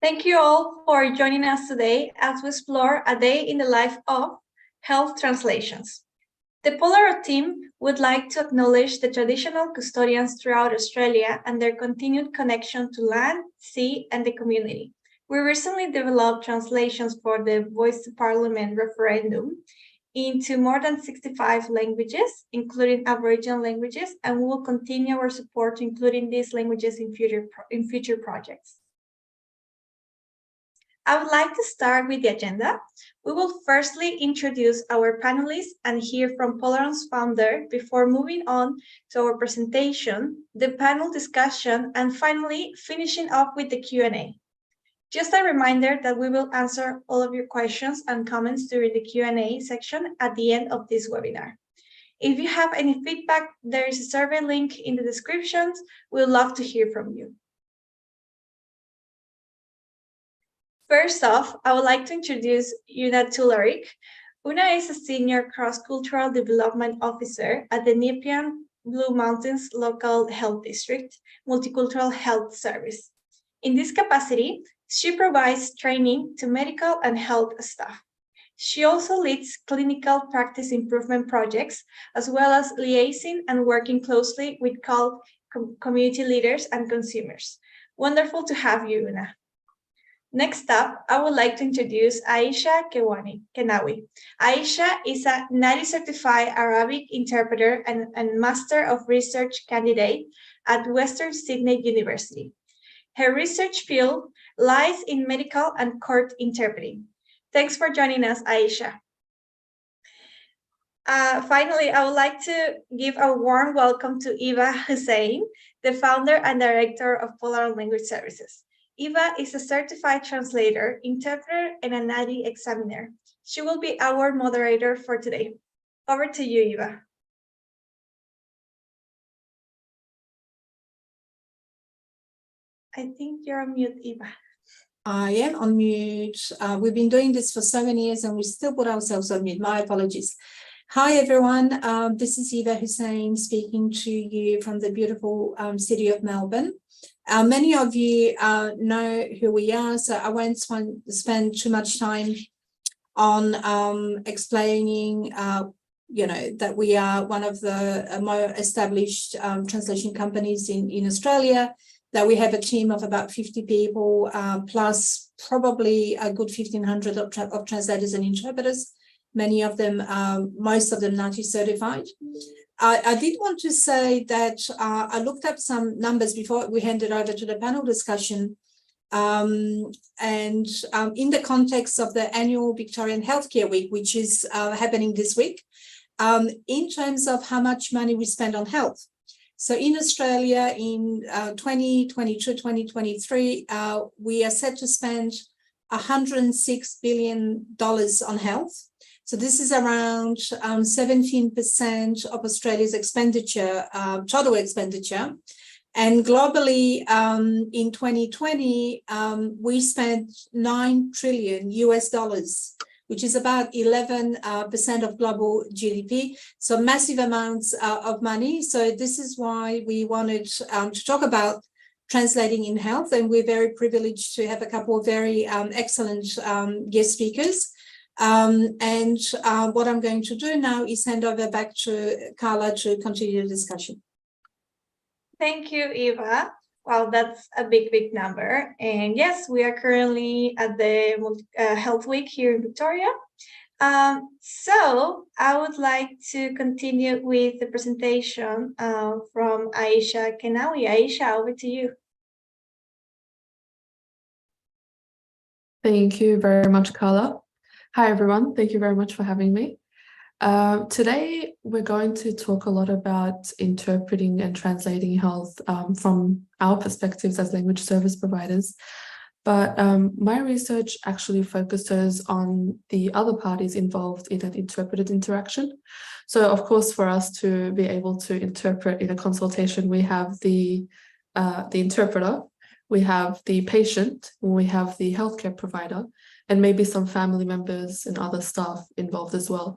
Thank you all for joining us today as we explore a day in the life of health translations. The Polaron team would like to acknowledge the traditional custodians throughout Australia and their continued connection to land, sea, and the community. We recently developed translations for the Voice to Parliament referendum into more than 65 languages, including Aboriginal languages, and we will continue our support to including these languages in future projects. I would like to start with the agenda. We will firstly introduce our panelists and hear from Polaron's founder before moving on to our presentation, the panel discussion, and finally finishing up with the Q&A. Just a reminder that we will answer all of your questions and comments during the Q&A section at the end of this webinar. If you have any feedback, there is a survey link in the descriptions. We'd love to hear from you. First off, I would like to introduce Una Tularik. Una is a Senior Cross-Cultural Development Officer at the Nepean Blue Mountains Local Health District Multicultural Health Service. In this capacity, she provides training to medical and health staff. She also leads clinical practice improvement projects, as well as liaising and working closely with community leaders and consumers. Wonderful to have you, Una. Next up, I would like to introduce Aisha Kenawi. Aisha is a NADI certified Arabic interpreter and Master of Research candidate at Western Sydney University. Her research field lies in medical and court interpreting. Thanks for joining us, Aisha. Finally, I would like to give a warm welcome to Eva Hussein, the founder and director of Polaron Language Services. Eva is a certified translator, interpreter, and a NADI examiner. She will be our moderator for today. Over to you, Eva. I think you're on mute, Eva. I am on mute. We've been doing this for so many years and we still put ourselves on mute. My apologies. Hi, everyone. This is Eva Hussein speaking to you from the beautiful city of Melbourne. Many of you know who we are, so I won't spend too much time on explaining, that we are one of the more established translation companies in Australia, that we have a team of about 50 people, plus probably a good 1,500 of translators and interpreters, many of them, most of them NADI certified. I did want to say that I looked up some numbers before we handed over to the panel discussion, and in the context of the annual Victorian Healthcare Week, which is happening this week, in terms of how much money we spend on health. So in Australia in 2022-2023, we are set to spend $106 billion on health. So this is around 17% of Australia's expenditure, total expenditure. And globally, in 2020, we spent $9 trillion US, which is about 11% of global GDP. So massive amounts of money. So this is why we wanted to talk about translating in health. And we're very privileged to have a couple of very excellent guest speakers. What I'm going to do now is hand over back to Carla to continue the discussion. Thank you, Eva. Well, that's a big number. And yes, we are currently at the Health Week here in Victoria. So I would like to continue with the presentation from Aisha Kenawi. Aisha, over to you. Thank you very much, Carla. Hi, everyone. Thank you very much for having me. Today, we're going to talk a lot about interpreting and translating health from our perspectives as language service providers. But my research actually focuses on the other parties involved in an interpreted interaction. So, of course, for us to be able to interpret in a consultation, we have the interpreter, we have the patient, we have the healthcare provider, and maybe some family members and other staff involved as well.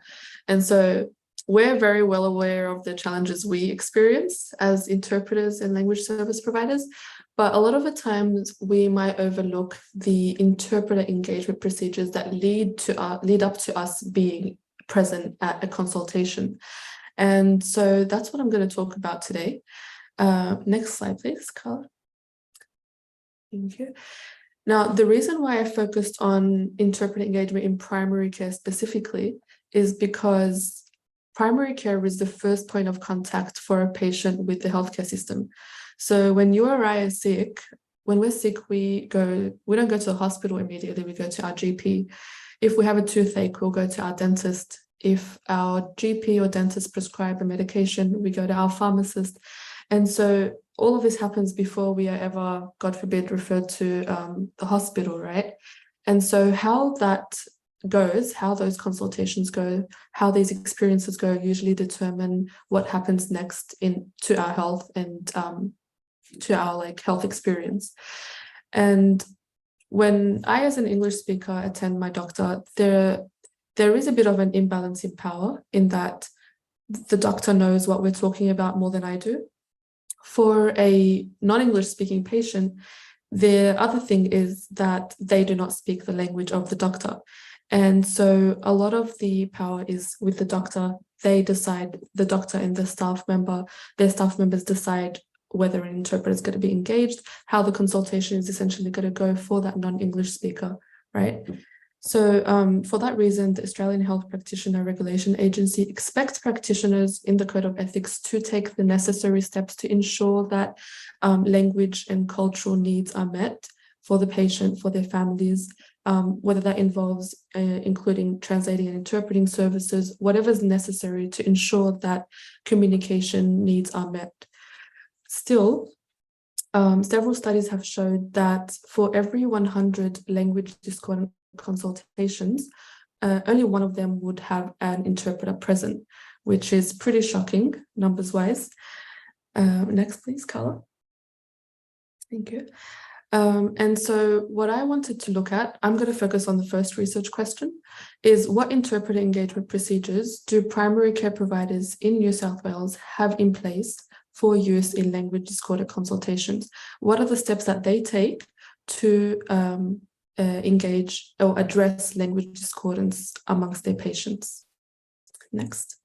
And so we're very well aware of the challenges we experience as interpreters and language service providers, but a lot of the times we might overlook the interpreter engagement procedures that lead up to us being present at a consultation. And so that's what I'm going to talk about today. Next slide, please, Carla. Thank you. Now, the reason why I focused on interpreter engagement in primary care specifically is because primary care is the first point of contact for a patient with the healthcare system. So when you or I are sick, when we're sick, we don't go to the hospital immediately, we go to our GP. If we have a toothache, we'll go to our dentist. If our GP or dentist prescribe a medication, we go to our pharmacist. And so all of this happens before we are ever, God forbid, referred to the hospital, right? And so how that goes, how those consultations go, how these experiences go, usually determine what happens next to our health and to our health experience. And when I, as an English speaker, attend my doctor, there is a bit of an imbalance in power in that the doctor knows what we're talking about more than I do. For a non-English speaking patient, the other thing is that they do not speak the language of the doctor. And so a lot of the power is with the doctor. They decide, the doctor and their staff members decide whether an interpreter is going to be engaged, how the consultation is essentially going to go for that non-English speaker, right? So for that reason, the Australian Health Practitioner Regulation Agency expects practitioners in the Code of Ethics to take the necessary steps to ensure that language and cultural needs are met for the patient, for their families, whether that involves including translating and interpreting services, whatever is necessary to ensure that communication needs are met. Still, several studies have showed that for every 100 language discordant consultations, only one of them would have an interpreter present, which is pretty shocking numbers wise. Next, please, Carla. Thank you. And so what I wanted to look at, I'm going to focus on the first research question, is what interpreter engagement procedures do primary care providers in New South Wales have in place for use in language disorder consultations? What are the steps that they take to engage or address language discordance amongst their patients? Next.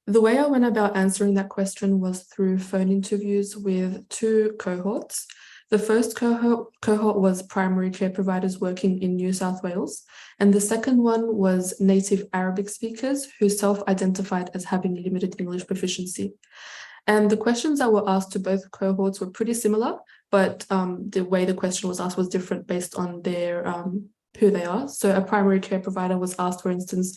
The way I went about answering that question was through phone interviews with two cohorts. The first cohort was primary care providers working in New South Wales, and the second one was native Arabic speakers who self-identified as having limited English proficiency. And the questions that were asked to both cohorts were pretty similar, but the way the question was asked was different based on their who they are. So a primary care provider was asked, for instance,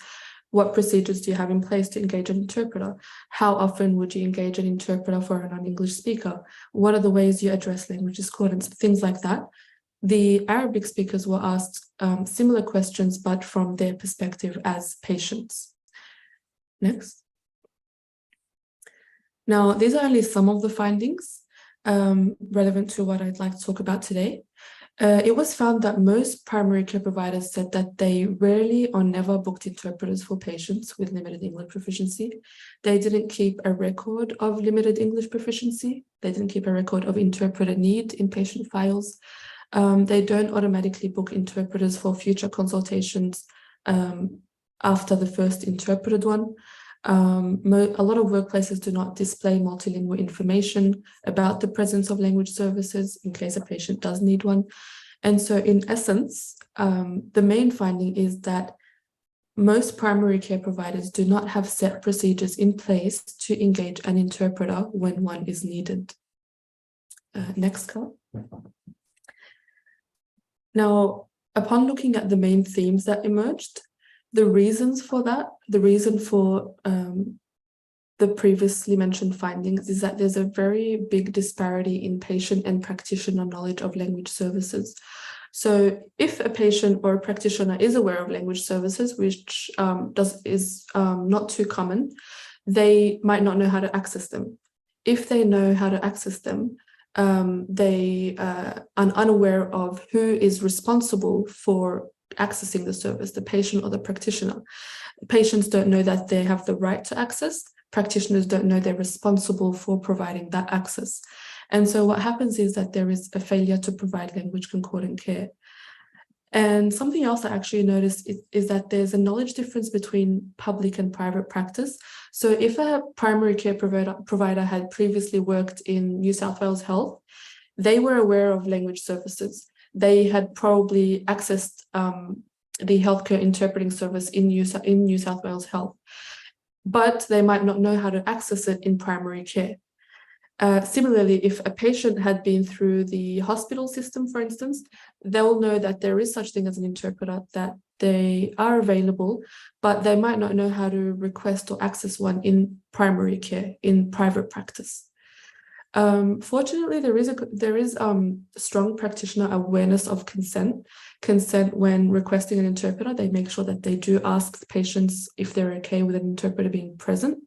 what procedures do you have in place to engage an interpreter? How often would you engage an interpreter for a non-English speaker? What are the ways you address language discordance? Things like that. The Arabic speakers were asked similar questions, but from their perspective as patients. Next. Now, these are only some of the findings relevant to what I'd like to talk about today. It was found that most primary care providers said that they rarely or never booked interpreters for patients with limited English proficiency. They didn't keep a record of limited English proficiency. They didn't keep a record of interpreter need in patient files. They don't automatically book interpreters for future consultations after the first interpreted one. A lot of workplaces do not display multilingual information about the presence of language services in case a patient does need one. And so in essence, the main finding is that most primary care providers do not have set procedures in place to engage an interpreter when one is needed. Next, Carl. Now, upon looking at the main themes that emerged, the reasons for that, the reason for the previously mentioned findings is that there's a very big disparity in patient and practitioner knowledge of language services. So if a patient or a practitioner is aware of language services, which is not too common, they might not know how to access them. If they know how to access them, they are unaware of who is responsible for accessing the service, the patient or the practitioner. Patients don't know that they have the right to access. Practitioners don't know they're responsible for providing that access. And so what happens is that there is a failure to provide language concordant care. And something else I actually noticed is that there's a knowledge difference between public and private practice. So if a primary care provider had previously worked in New South Wales Health, they were aware of language services. They had probably accessed the healthcare interpreting service in New South Wales Health, but they might not know how to access it in primary care. Similarly, if a patient had been through the hospital system, for instance, they'll know that there is such thing as an interpreter, that they are available, but they might not know how to request or access one in primary care, in private practice. Fortunately, there is strong practitioner awareness of consent. Consent when requesting an interpreter, they make sure that they do ask the patients if they're okay with an interpreter being present.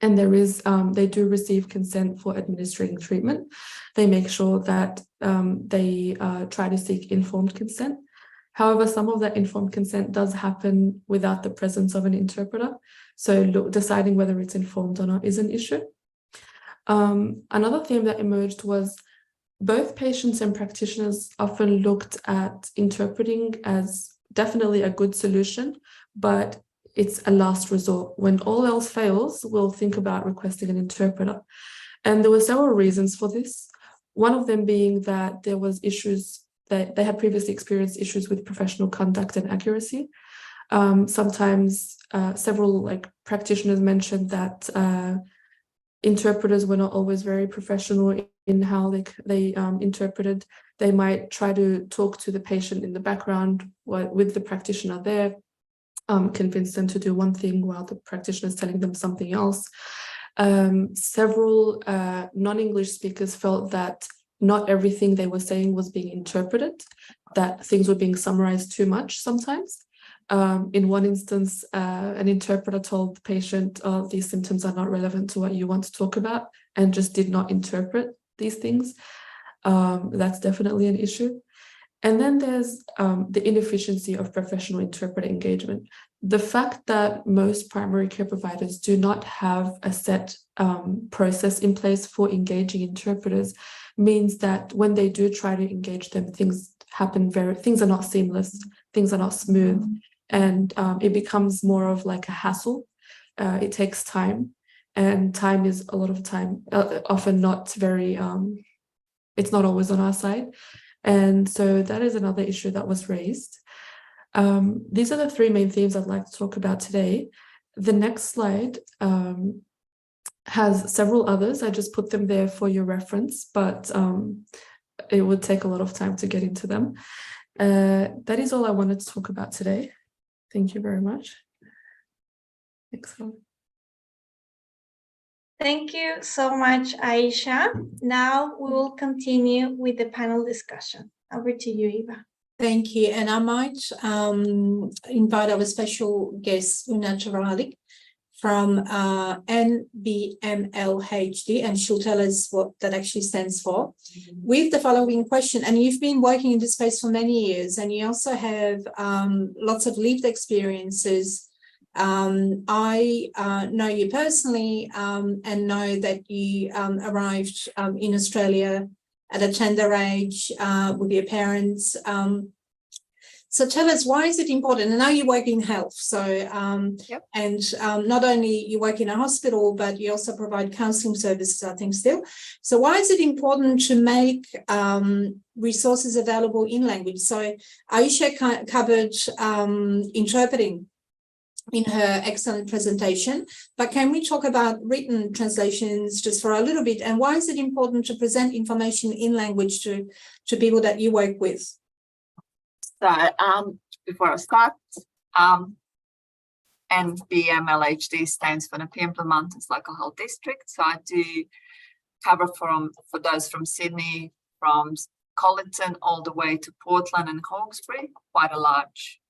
And they do receive consent for administering treatment. They make sure that they try to seek informed consent. However, some of that informed consent does happen without the presence of an interpreter. So deciding whether it's informed or not is an issue. Another theme that emerged was both patients and practitioners often looked at interpreting as definitely a good solution, but it's a last resort. When all else fails, we'll think about requesting an interpreter. And there were several reasons for this. One of them being that there was issues that they had previously experienced issues with professional conduct and accuracy. Sometimes several practitioners mentioned that interpreters were not always very professional in how they interpreted. They might try to talk to the patient in the background with the practitioner there, convince them to do one thing while the practitioner is telling them something else. Several non-English speakers felt that not everything they were saying was being interpreted, that things were being summarized too much sometimes. In one instance, an interpreter told the patient, "Oh, these symptoms are not relevant to what you want to talk about," and just did not interpret these things. That's definitely an issue. And then there's the inefficiency of professional interpreter engagement. The fact that most primary care providers do not have a set process in place for engaging interpreters means that when they do try to engage them, things are not seamless, things are not smooth, and it becomes more of like a hassle. It takes time, and time is a lot of time, often not very, it's not always on our side. And so that is another issue that was raised. These are the three main themes I'd like to talk about today. The next slide has several others. I just put them there for your reference, but it would take a lot of time to get into them. That is all I wanted to talk about today. Thank you very much. Excellent. Thank you so much, Aisha. Now we will continue with the panel discussion. Over to you, Eva. Thank you. And I might invite our special guest, Una Jaralik from NBMLHD, and she'll tell us what that actually stands for. With the following question, and you've been working in this space for many years, and you also have lots of lived experiences. I know you personally and know that you arrived in Australia at a tender age with your parents. So tell us, why is it important? And now you work in health, so Yep. and not only you work in a hospital, but you also provide counselling services, I think, still. So why is it important to make resources available in language? So Aisha covered interpreting in her excellent presentation, but can we talk about written translations just for a little bit, and why is it important to present information in language to people that you work with? So before I start, NBMLHD stands for Nepean Blue Mountains Local Health District. So I do cover for those from Sydney, from Colinton all the way to Portland and Hawkesbury, quite a large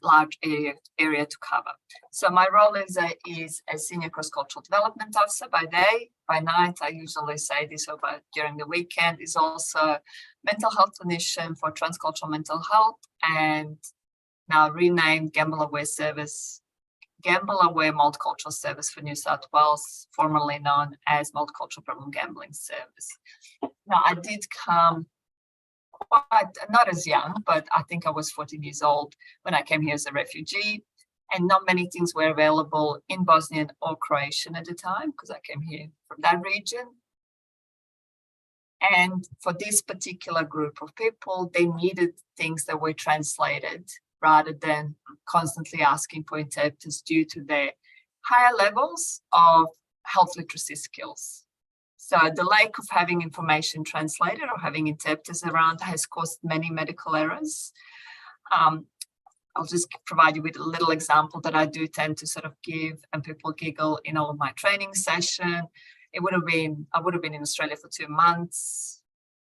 large area to cover. So my role is a senior cross-cultural development officer by day. By night, I usually say this, but during the weekend is also mental health clinician for transcultural mental health, and now renamed Gamble Aware Multicultural Service for New South Wales, formerly known as Multicultural Problem Gambling Service. Now, I did come quite, not as young, but I think I was 14 years old when I came here as a refugee, and not many things were available in Bosnian or Croatian at the time because I came here from that region. And for this particular group of people, they needed things that were translated rather than constantly asking for interpreters due to their higher levels of health literacy skills. So the lack of having information translated or having interpreters around has caused many medical errors. I'll just provide you with a little example that I do tend to sort of give, and people giggle in all of my training session. I would have been in Australia for 2 months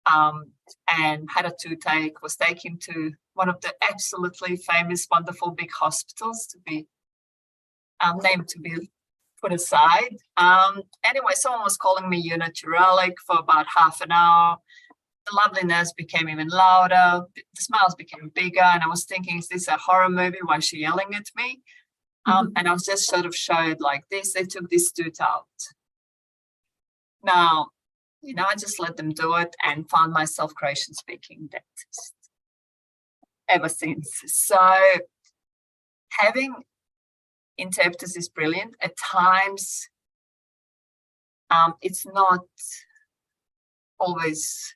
and had a toothache, was taken to one of the absolutely famous, wonderful big hospitals to be named to be put aside. Anyway, someone was calling me naturalic for about half an hour. The loveliness became even louder. The smiles became bigger. And I was thinking, is this a horror movie? Why is she yelling at me? And I was just sort of showed like this. They took this tooth out. Now, I just let them do it and found myself Croatian speaking dentist ever since. So having interpreters is brilliant. At times, it's not always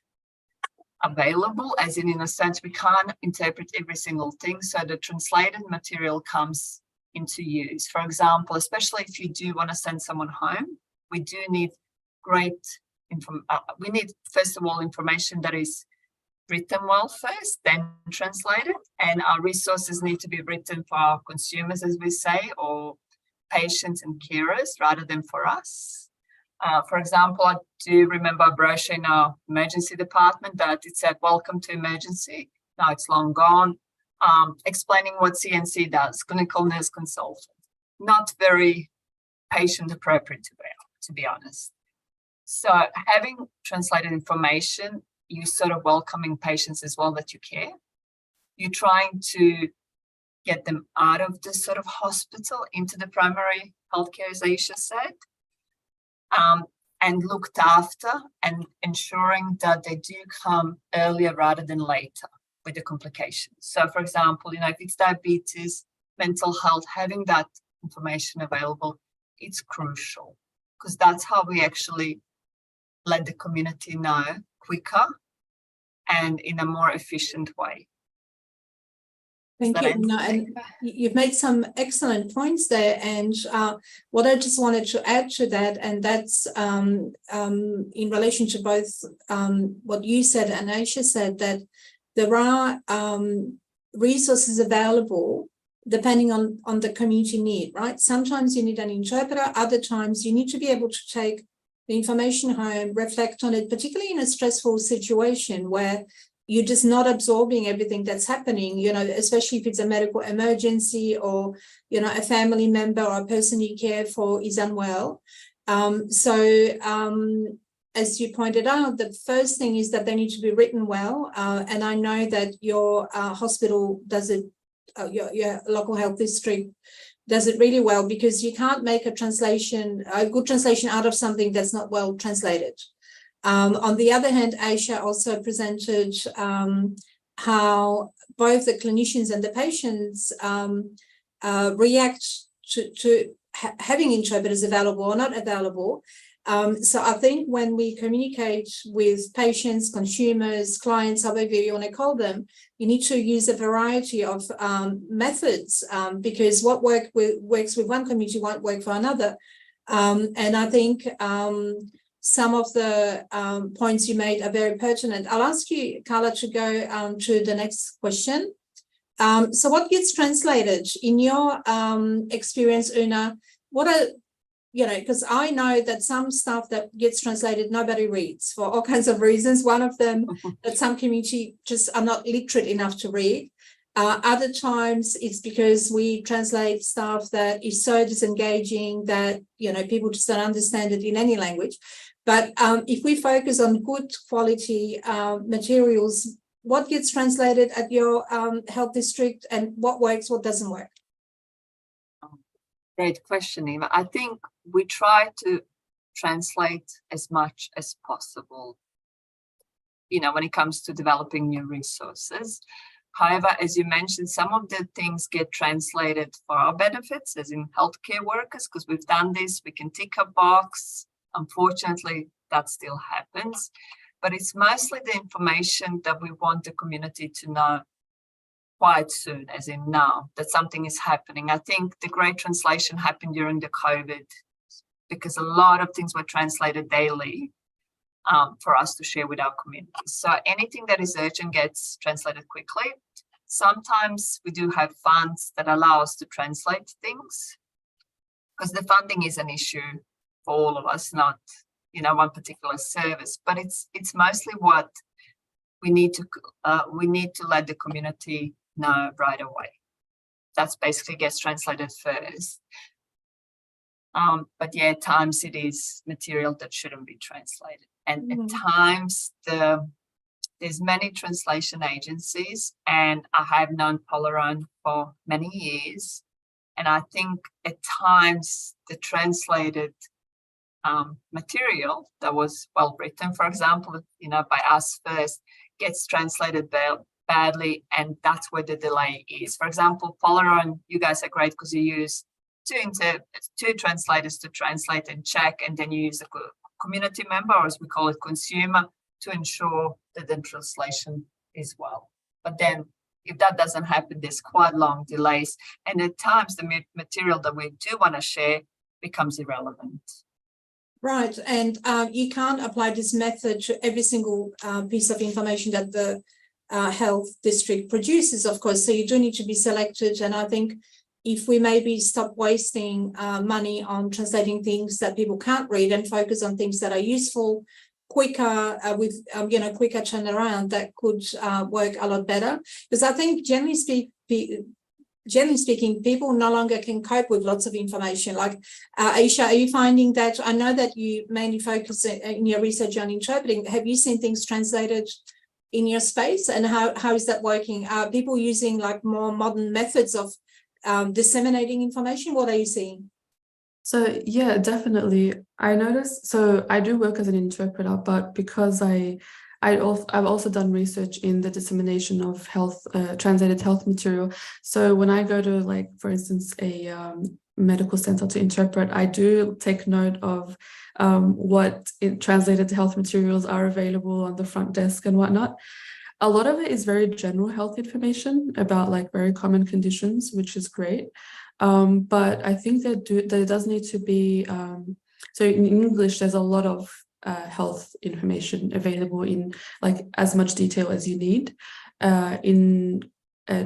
available, as in a sense, we can't interpret every single thing. So the translated material comes into use. For example, especially if you do want to send someone home, we do need we need, first of all, information that is written well first, then translated. And our resources need to be written for our consumers, as we say, or patients and carers rather than for us. For example, I do remember a brochure in our emergency department that it said, "Welcome to emergency." Now it's long gone. Explaining what CNC does, clinical nurse consultant. Not very patient appropriate, to be honest. So having translated information, you're sort of welcoming patients as well that you care. You're trying to get them out of the sort of hospital into the primary healthcare, as Aisha said. And looked after and ensuring that they do come earlier rather than later with the complications. So, for example, if it's diabetes, mental health, having that information available, it's crucial because that's how we actually let the community know quicker and in a more efficient way. Thank you. No, and you've made some excellent points there. And what I just wanted to add to that, and that's in relation to both what you said and Aisha said, that there are resources available depending on the community need, right? Sometimes you need an interpreter, other times you need to be able to take the information home, reflect on it, particularly in a stressful situation where you're just not absorbing everything that's happening, especially if it's a medical emergency or, a family member or a person you care for is unwell. As you pointed out, the first thing is that they need to be written well. And I know that your hospital does it, your local health district does it really well, because you can't make a good translation out of something that's not well translated. On the other hand, Aisha also presented how both the clinicians and the patients react to having interpreters available or not available. So I think when we communicate with patients, consumers, clients, however you want to call them, you need to use a variety of methods because what works with one community won't work for another. And I think some of the points you made are very pertinent. I'll ask you, Carla, to go to the next question. So what gets translated in your experience, Una? What are, because I know that some stuff that gets translated, nobody reads for all kinds of reasons. One of them that some community just are not literate enough to read. Other times it's because we translate stuff that is so disengaging that, you know, people just don't understand it in any language. But if we focus on good quality materials, what gets translated at your health district and what works, what doesn't work? Great question, Eva. I think we try to translate as much as possible, you know, when it comes to developing new resources. However, as you mentioned, some of the things get translated for our benefits, as in healthcare workers, because we've done this, we can tick a box. Unfortunately, that still happens. But it's mostly the information that we want the community to know quite soon, as in now, that something is happening. I think the great translation happened during the COVID, because a lot of things were translated daily for us to share with our community. So anything that is urgent gets translated quickly. Sometimes we do have funds that allow us to translate things, because the funding is an issue for all of us, not, you know, one particular service. But it's mostly what we need to let the community know right away. That's basically gets translated first. But yeah, at times it is material that shouldn't be translated. And at times there's many translation agencies, and I have known Polaron for many years. And I think at times the translated material that was well written, for example, you know, by us first, gets translated badly, and that's where the delay is. For example, Polaron, you guys are great because you use two translators to translate and check, and then you use a community member, or as we call it, consumer, to ensure that the translation is well. But then if that doesn't happen, there's quite long delays, and at times the material that we do want to share becomes irrelevant. Right, and you can't apply this method to every single piece of information that the health district produces, of course, so you do need to be selected. And I think if we maybe stop wasting money on translating things that people can't read and focus on things that are useful, quicker, with quicker turnaround, that could work a lot better. Because I think generally speaking, people no longer can cope with lots of information. Like Aisha, are you finding that? I know that you mainly focus in your research on interpreting. Have you seen things translated in your space, and how is that working? Are people using like more modern methods of disseminating information? What are you seeing? So yeah, definitely. I noticed, so I do work as an interpreter, but because I've also done research in the dissemination of translated health material. So when I go to, like, for instance, a medical center to interpret, I do take note of what translated health materials are available on the front desk and whatnot. A lot of it is very general health information about like very common conditions, which is great. But I think that there does need to be, so in English, there's a lot of health information available in like as much detail as you need. In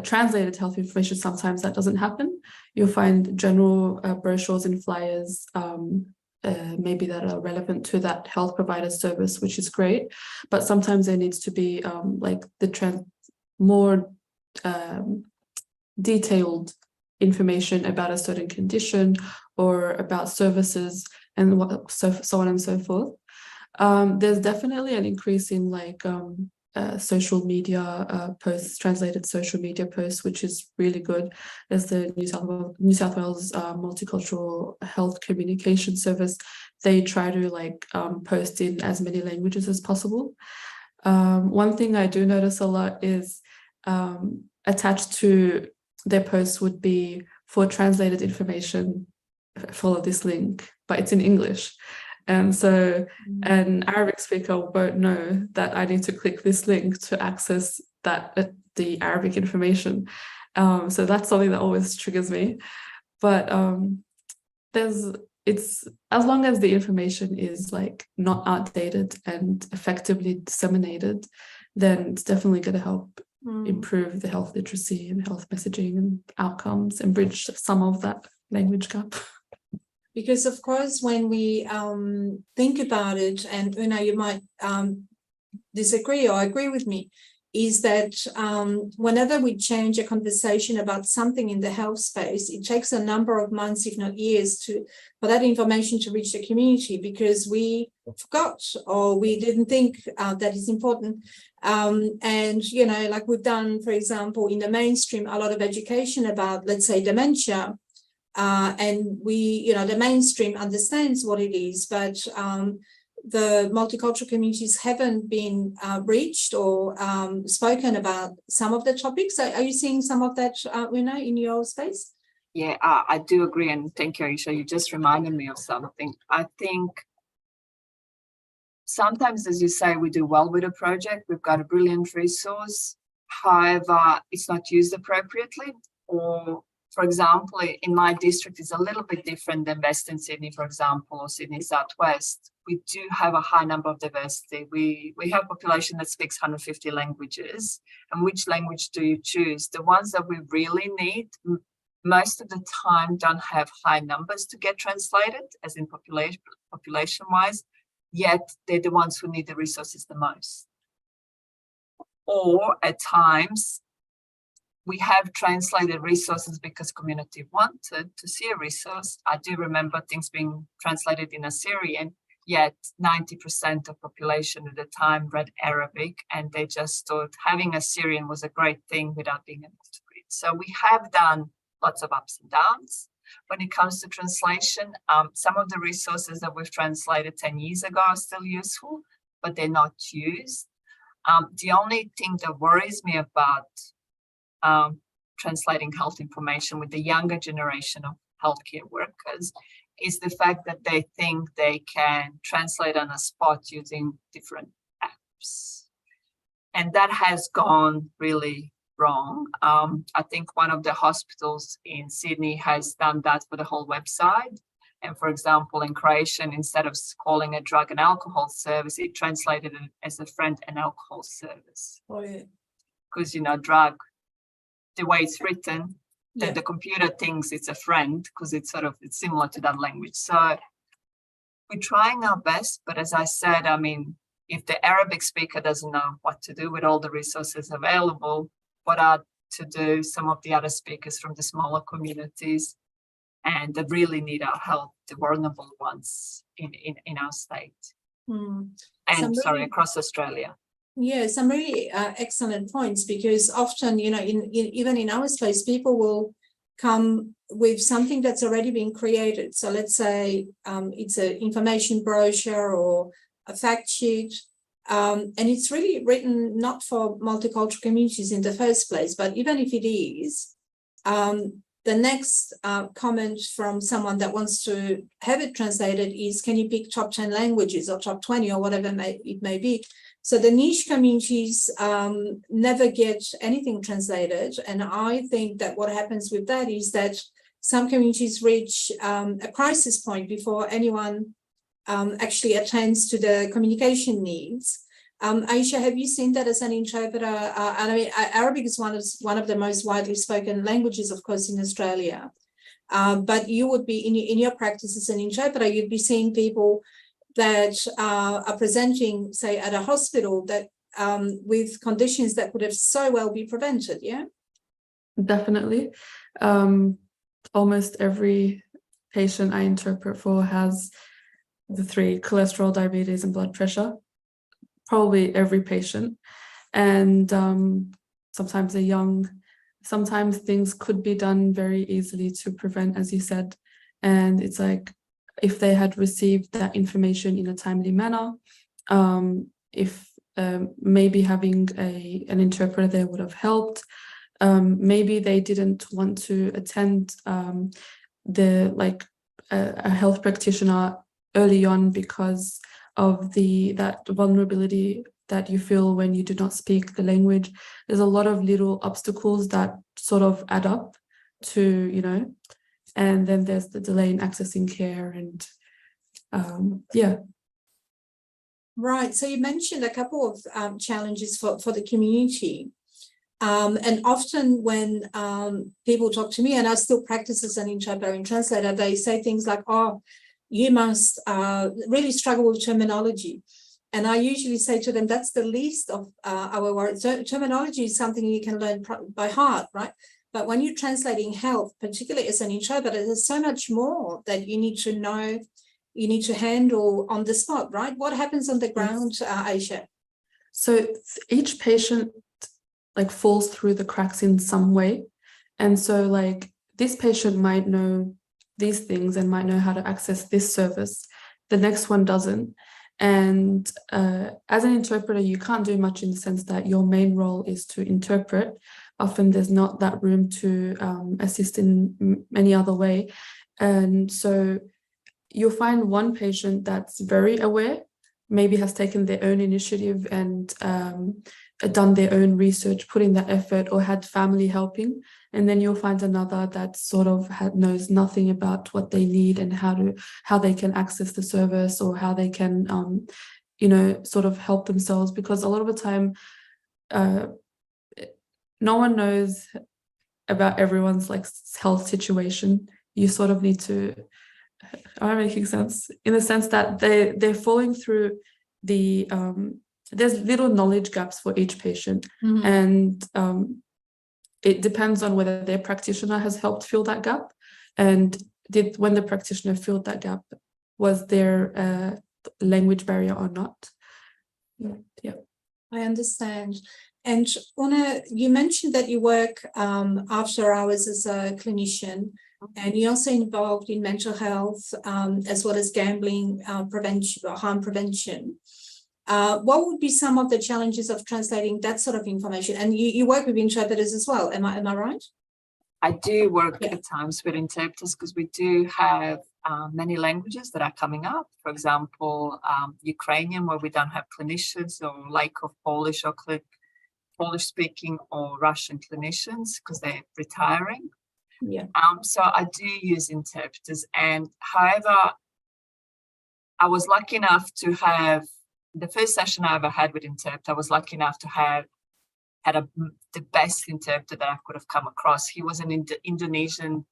translated health information, sometimes that doesn't happen. You'll find general brochures and flyers, maybe that are relevant to that health provider service, which is great. But sometimes there needs to be like more detailed information about a certain condition or about services and so on and so forth. There's definitely an increase in like social media posts, translated social media posts, which is really good. There's the New South Wales Multicultural Health Communication Service. They try to like post in as many languages as possible. One thing I do notice a lot is attached to their posts would be, for translated information, follow this link, but it's in English. And so an Arabic speaker won't know that I need to click this link to access the Arabic information. So that's something that always triggers me. But it's as long as the information is like not outdated and effectively disseminated, then it's definitely going to help improve the health literacy and health messaging and outcomes and bridge some of that language gap. Because of course, when we think about it, and you might disagree or agree with me, is that whenever we change a conversation about something in the health space, it takes a number of months, if not years, for that information to reach the community, because we forgot or we didn't think that is important. And, you know, like we've done, for example, in the mainstream, a lot of education about, let's say, dementia. And we, you know, the mainstream understands what it is, but the multicultural communities haven't been reached or spoken about some of the topics. Are you seeing some of that, Una, in your space? Yeah, I do agree. And thank you, Aisha. You just reminded me of something. I think sometimes, as you say, we do well with a project. We've got a brilliant resource. However, it's not used appropriately. Or, for example, in my district, it's a little bit different than Western Sydney, for example, or Sydney Southwest. We do have a high number of diversity. We have a population that speaks 150 languages. And which language do you choose? The ones that we really need, most of the time, don't have high numbers to get translated, as in population-wise, yet they're the ones who need the resources the most. Or at times, we have translated resources because community wanted to see a resource. I do remember things being translated in Assyrian, yet 90% of population at the time read Arabic, and they just thought having Assyrian was a great thing without being able to read. So we have done lots of ups and downs. When it comes to translation, some of the resources that we've translated 10 years ago are still useful, but they're not used. The only thing that worries me about translating health information with the younger generation of healthcare workers is the fact that they think they can translate on a spot using different apps. And that has gone really wrong. I think one of the hospitals in Sydney has done that for the whole website. And for example, in Croatian, instead of calling it drug and alcohol service, it translated it as a friend and alcohol service. Oh, yeah. Because, you know, drug, the way it's written, Yeah. the computer thinks it's a friend because it's similar to that language. So we're trying our best, but as I said, I mean, if the Arabic speaker doesn't know what to do with all the resources available, what are to do some of the other speakers from the smaller communities and that really need our help, the vulnerable ones in our state. And across Australia. Yeah, some really excellent points, because often, you know, even in our space, people will come with something that's already been created. So let's say it's an information brochure or a fact sheet, and it's really written not for multicultural communities in the first place, but even if it is, the next comment from someone that wants to have it translated is, can you pick top 10 languages or top 20 or whatever it may be? So the niche communities never get anything translated. And I think that what happens with that is that some communities reach a crisis point before anyone actually attends to the communication needs. Aisha, have you seen that as an interpreter? And I mean, Arabic is one of the most widely spoken languages, of course, in Australia. But you would be, in your practice as an interpreter, you'd be seeing people that are presenting, say, at a hospital that with conditions that could have so well be prevented, yeah? Definitely. Almost every patient I interpret for has the three: cholesterol, diabetes, and blood pressure. Probably every patient. And sometimes they're young. Sometimes things could be done very easily to prevent, as you said. And it's like, if they had received that information in a timely manner, if maybe having an interpreter there would have helped. Maybe they didn't want to attend a health practitioner early on because of that vulnerability that you feel when you do not speak the language. There's a lot of little obstacles that sort of add up to, you know, and then there's the delay in accessing care and yeah. Right, so you mentioned a couple of challenges for the community. And often when people talk to me, and I still practice as an interpreter and translator, they say things like, oh, you must really struggle with terminology. And I usually say to them, that's the least of our worries. So terminology is something you can learn by heart, right? But when you're translating health, particularly as an interpreter, there's so much more that you need to know, you need to handle on the spot, right? What happens on the ground, Aisha? So each patient like falls through the cracks in some way. And so like this patient might know these things and might know how to access this service. The next one doesn't. And as an interpreter, you can't do much in the sense that your main role is to interpret. Often there's not that room to assist in any other way. And so you'll find one patient that's very aware, maybe has taken their own initiative and done their own research, put in that effort, or had family helping. And then you'll find another that sort of knows nothing about what they need and how they can access the service, or how they can, sort of help themselves. Because a lot of the time, no one knows about everyone's like health situation. You sort of need to, am I making sense? In the sense that they're falling through the, there's little knowledge gaps for each patient. Mm-hmm. And it depends on whether their practitioner has helped fill that gap. And when the practitioner filled that gap, was there a language barrier or not? Yeah. I understand. And Una, you mentioned that you work after hours as a clinician, and you're also involved in mental health as well as gambling prevention or harm prevention. What would be some of the challenges of translating that sort of information? And you work with interpreters as well, am I right? I do work at times with interpreters because we do have many languages that are coming up. For example, Ukrainian, where we don't have clinicians, or lack of Polish or Polish speaking or Russian clinicians because they're retiring. Yeah. So I do use interpreters, and however, I was lucky enough to have the first session I ever had with interpreter. I was lucky enough to have had the best interpreter that I could have come across. He was an Indonesian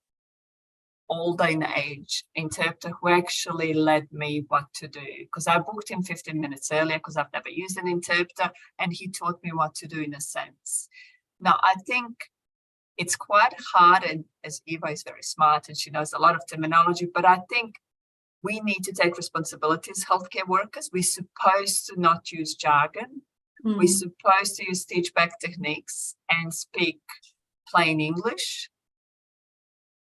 older in age interpreter who actually led me what to do, because I booked him 15 minutes earlier because I've never used an interpreter, and he taught me what to do in a sense. Now, I think it's quite hard, and as Eva is very smart and she knows a lot of terminology, but I think we need to take responsibility as healthcare workers. We're supposed to not use jargon. Mm. We're supposed to use stitch-back techniques and speak plain English.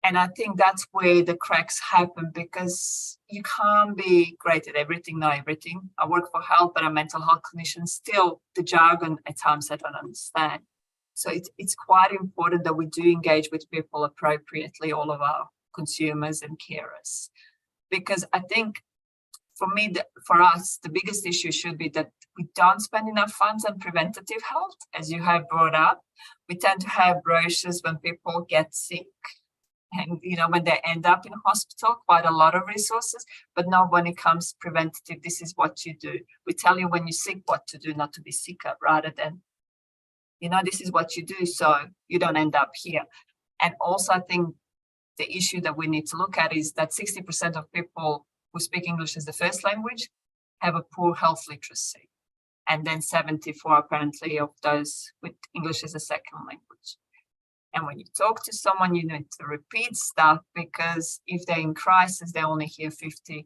And I think that's where the cracks happen, because you can't be great at everything, know everything. I work for health, but I'm a mental health clinician. Still, the jargon at times I don't understand. So it's quite important that we do engage with people appropriately, all of our consumers and carers. Because I think for me, for us, the biggest issue should be that we don't spend enough funds on preventative health, as you have brought up. We tend to have brochures when people get sick, and when they end up in hospital, quite a lot of resources, but not when it comes preventative. This is what you do. We tell you when you're sick what to do, not to be sicker, rather than, this is what you do so you don't end up here. And also, I think the issue that we need to look at is that 60% of people who speak English as the first language have a poor health literacy. And then 74 apparently of those with English as a second language. And when you talk to someone, you need to repeat stuff, because if they're in crisis, they only hear 50%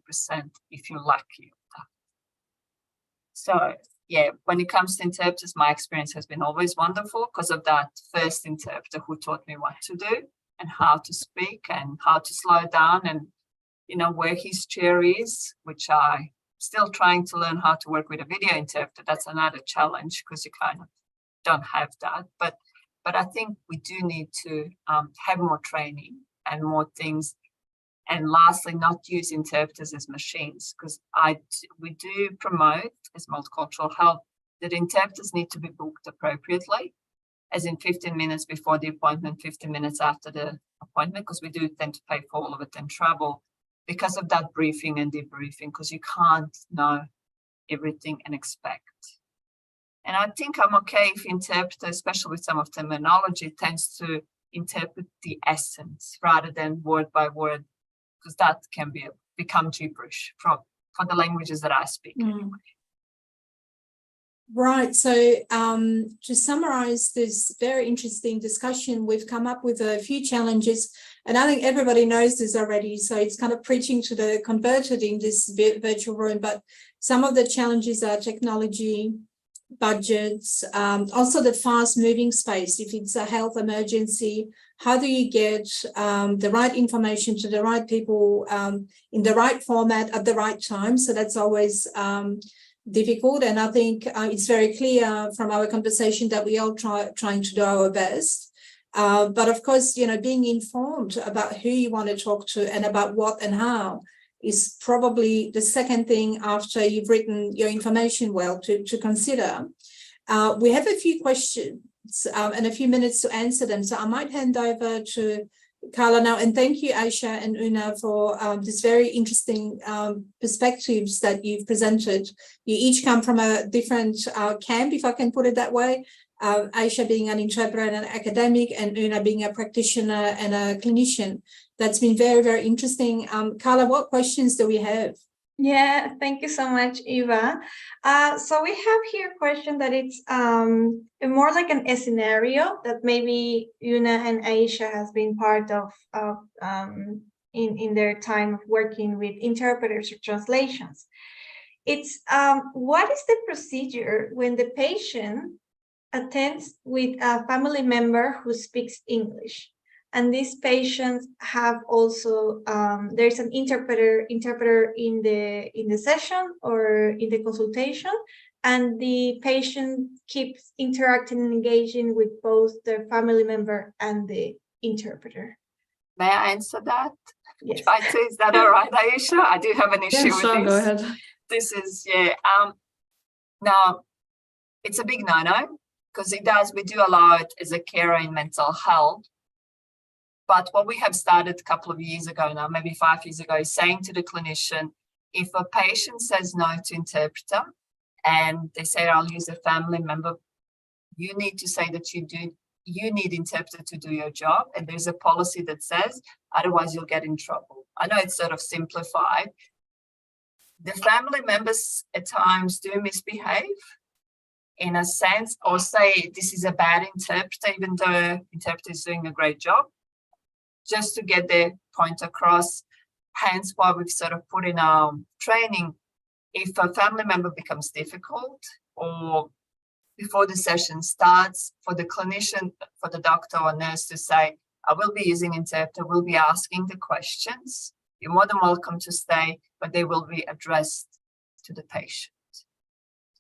if you're lucky. So, yeah, when it comes to interpreters, my experience has been always wonderful because of that first interpreter who taught me what to do and how to speak and how to slow down and, where his chair is, which I still trying to learn how to work with a video interpreter. That's another challenge because you kind of don't have that. But I think we do need to have more training and more things. And lastly, not use interpreters as machines, because we do promote as multicultural health that interpreters need to be booked appropriately, as in 15 minutes before the appointment, 15 minutes after the appointment, because we do tend to pay for all of it and travel because of that briefing and debriefing, because you can't know everything and expect. And I think I'm okay if interpreter, especially with some of terminology, tends to interpret the essence rather than word by word, because that can become gibberish for the languages that I speak anyway. Right. So to summarize this very interesting discussion, we've come up with a few challenges, and I think everybody knows this already. So it's kind of preaching to the converted in this virtual room. But some of the challenges are technology, budgets, also the fast moving space. If it's a health emergency, how do you get the right information to the right people in the right format at the right time? So that's always difficult, and I think it's very clear from our conversation that we all trying to do our best. But of course, you know, being informed about who you want to talk to and about what and how is probably the second thing after you've written your information well to consider. We have a few questions and a few minutes to answer them, so I might hand over to Carla now, and thank you, Aisha and Una, for this very interesting perspectives that you've presented. You each come from a different camp, if I can put it that way. Aisha being an interpreter and an academic, and Una being a practitioner and a clinician. That's been very, very interesting. Carla, what questions do we have? Yeah, thank you so much, Eva. So we have here a question that it's more like a scenario that maybe Una and Aisha has been part of in their time of working with interpreters or translations. It's what is the procedure when the patient attends with a family member who speaks English? And these patients have also there's an interpreter in the session or in the consultation, and the patient keeps interacting and engaging with both their family member and the interpreter. May I answer that? Yes. Is that all right, Aisha? I do have an issue with this. Go ahead. This is now it's a big no-no, because we do allow it as a carer in mental health. But what we have started a couple of years ago now, maybe 5 years ago, is saying to the clinician, if a patient says no to interpreter and they say, I'll use a family member, you need to say that you need interpreter to do your job. And there's a policy that says, otherwise you'll get in trouble. I know it's sort of simplified. The family members at times do misbehave in a sense, or say this is a bad interpreter, even though the interpreter is doing a great job, just to get their point across. Hence why we've sort of put in our training, if a family member becomes difficult or before the session starts, for the clinician, for the doctor or nurse to say, I will be using interpreter, we'll be asking the questions. You're more than welcome to stay, but they will be addressed to the patient.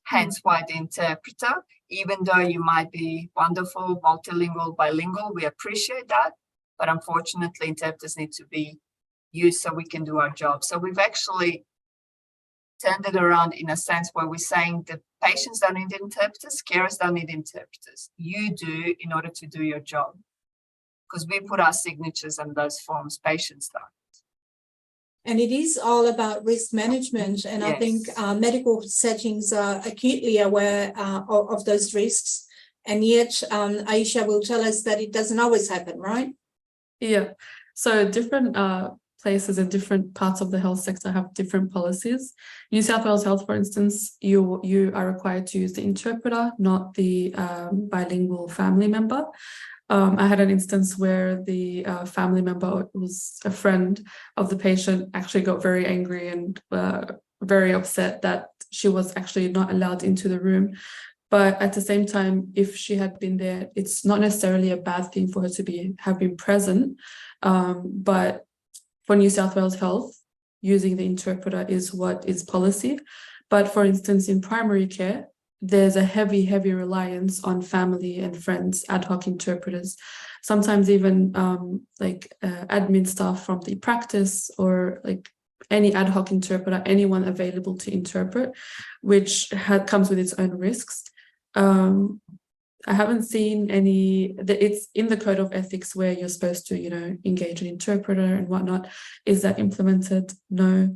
Hence why the interpreter, even though you might be wonderful, multilingual, bilingual, we appreciate that. But unfortunately, interpreters need to be used so we can do our job. So we've actually turned it around in a sense where we're saying the patients don't need interpreters, carers don't need interpreters. You do in order to do your job. Because we put our signatures on those forms, patients don't. And it is all about risk management. And yes. I think medical settings are acutely aware of those risks. And yet, Aisha will tell us that it doesn't always happen, right? Yeah, so different places in different parts of the health sector have different policies. New South Wales Health, for instance, you are required to use the interpreter, not the bilingual family member. I had an instance where the family member was a friend of the patient, actually got very angry and very upset that she was actually not allowed into the room. But at the same time, if she had been there, it's not necessarily a bad thing for her to have been present. But for New South Wales Health, using the interpreter is what is policy. But for instance, in primary care, there's a heavy reliance on family and friends, ad hoc interpreters, sometimes even admin staff from the practice or like any ad hoc interpreter, anyone available to interpret, which comes with its own risks. I haven't seen it's in the code of ethics where you're supposed to, engage an interpreter and whatnot. Is that implemented? No.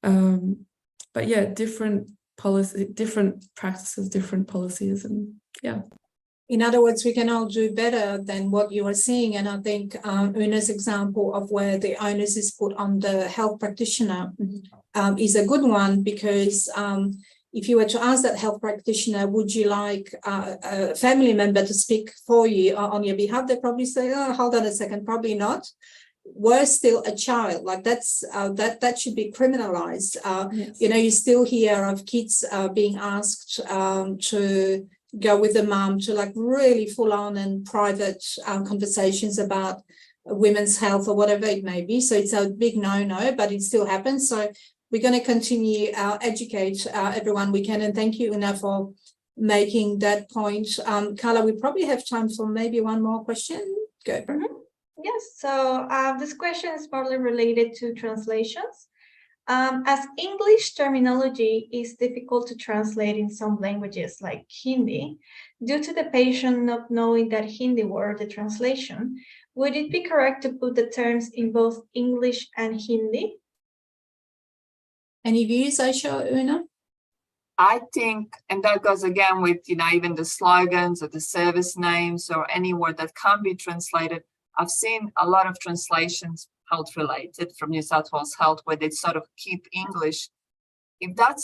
But yeah, different policy, different practices, different policies, and yeah. In other words, we can all do better than what you are seeing. And I think Una's example of where the onus is put on the health practitioner is a good one, because if you were to ask that health practitioner, would you like a family member to speak for you on your behalf? They'd probably say, oh, hold on a second, probably not. Worse still, a child, like that should be criminalized. Yes. You know, you still hear of kids being asked to go with the mom to like really full on and private conversations about women's health or whatever it may be. So it's a big no, but it still happens. So we're going to continue educate everyone we can. And thank you, Una, for making that point. Carla, we probably have time for maybe one more question. Go for it. Yes, so this question is partly related to translations. As English terminology is difficult to translate in some languages like Hindi, due to the patient not knowing that Hindi word, the translation, would it be correct to put the terms in both English and Hindi? Any views, Aisha or Una? I think, and that goes again with, even the slogans or the service names or any word that can be translated. I've seen a lot of translations health related from New South Wales Health where they sort of keep English. If that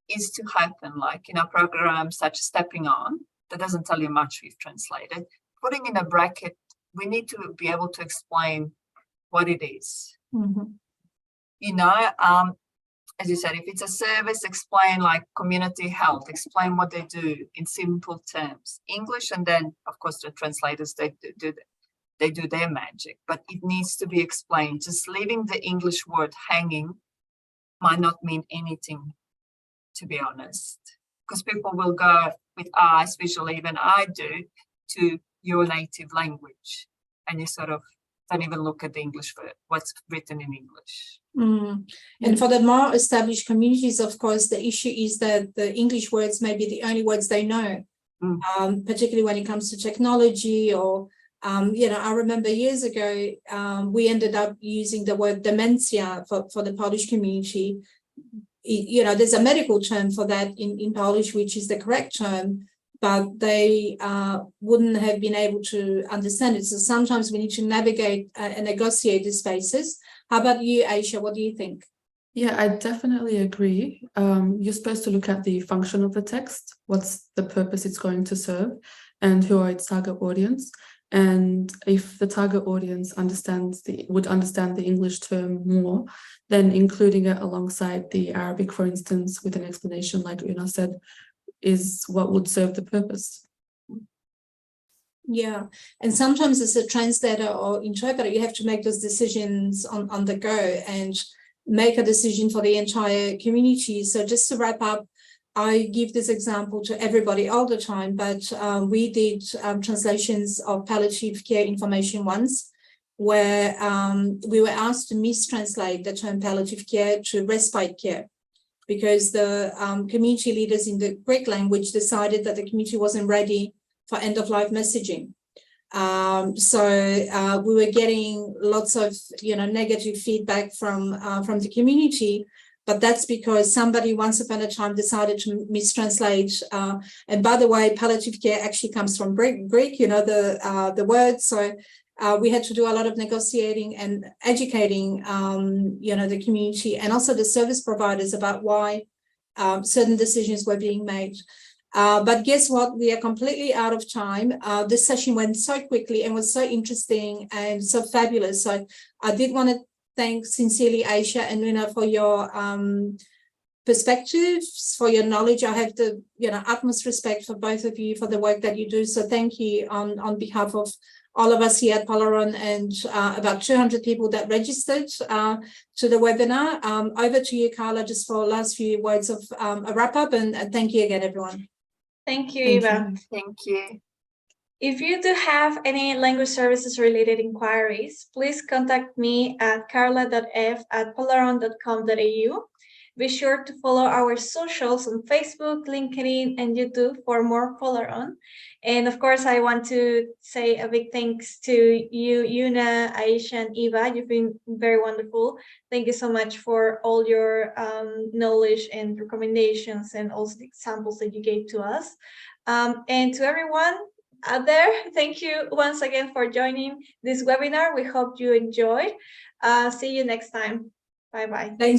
is to happen, like in a program such as Stepping On, that doesn't tell you much we've translated. Putting in a bracket, we need to be able to explain what it is. Mm-hmm. As you said, if it's a service, explain like community health, explain what they do in simple terms. English, and then, of course, the translators, they do their magic, but it needs to be explained. Just leaving the English word hanging might not mean anything, to be honest, because people will go with eyes, visually, even I do, to your native language, and you sort of don't even look at the English word, what's written in English. And for the more established communities, of course, the issue is that the English words may be the only words they know, particularly when it comes to technology or I remember years ago, we ended up using the word dementia for the Polish community. There's a medical term for that in Polish, which is the correct term, but they wouldn't have been able to understand it. So sometimes we need to navigate and negotiate the spaces. How about you, Aisha? What do you think? Yeah, I definitely agree. You're supposed to look at the function of the text, what's the purpose it's going to serve, and who are its target audience. And if the target audience would understand the English term more, then including it alongside the Arabic, for instance, with an explanation, like Una said, is what would serve the purpose. Yeah, and sometimes as a translator or interpreter, you have to make those decisions on the go and make a decision for the entire community. So just to wrap up, I give this example to everybody all the time, but we did translations of palliative care information once, where we were asked to mistranslate the term palliative care to respite care, because the community leaders in the Greek language decided that the community wasn't ready for end-of-life messaging. So we were getting lots of negative feedback from the community. But that's because somebody once upon a time decided to mistranslate. And by the way, palliative care actually comes from Greek, the word. So we had to do a lot of negotiating and educating, the community and also the service providers about why certain decisions were being made. But guess what? We are completely out of time. This session went so quickly and was so interesting and so fabulous. So I did want to thank sincerely Aisha and Una for your perspectives, for your knowledge. I have the utmost respect for both of you for the work that you do. So thank you on behalf of all of us here at Polaron and about 200 people that registered to the webinar. Over to you, Carla, just for last few words of a wrap up, and thank you again, everyone. Thank you, Eva. Thank you. If you do have any language services related inquiries, please contact me at carla.f@polaron.com.au. Be sure to follow our socials on Facebook, LinkedIn, and YouTube for more Polaron. And of course, I want to say a big thanks to you, Una, Aisha, and Eva. You've been very wonderful. Thank you so much for all your knowledge and recommendations and also the examples that you gave to us. And to everyone out there, thank you once again for joining this webinar. We hope you enjoy. See you next time. Bye-bye.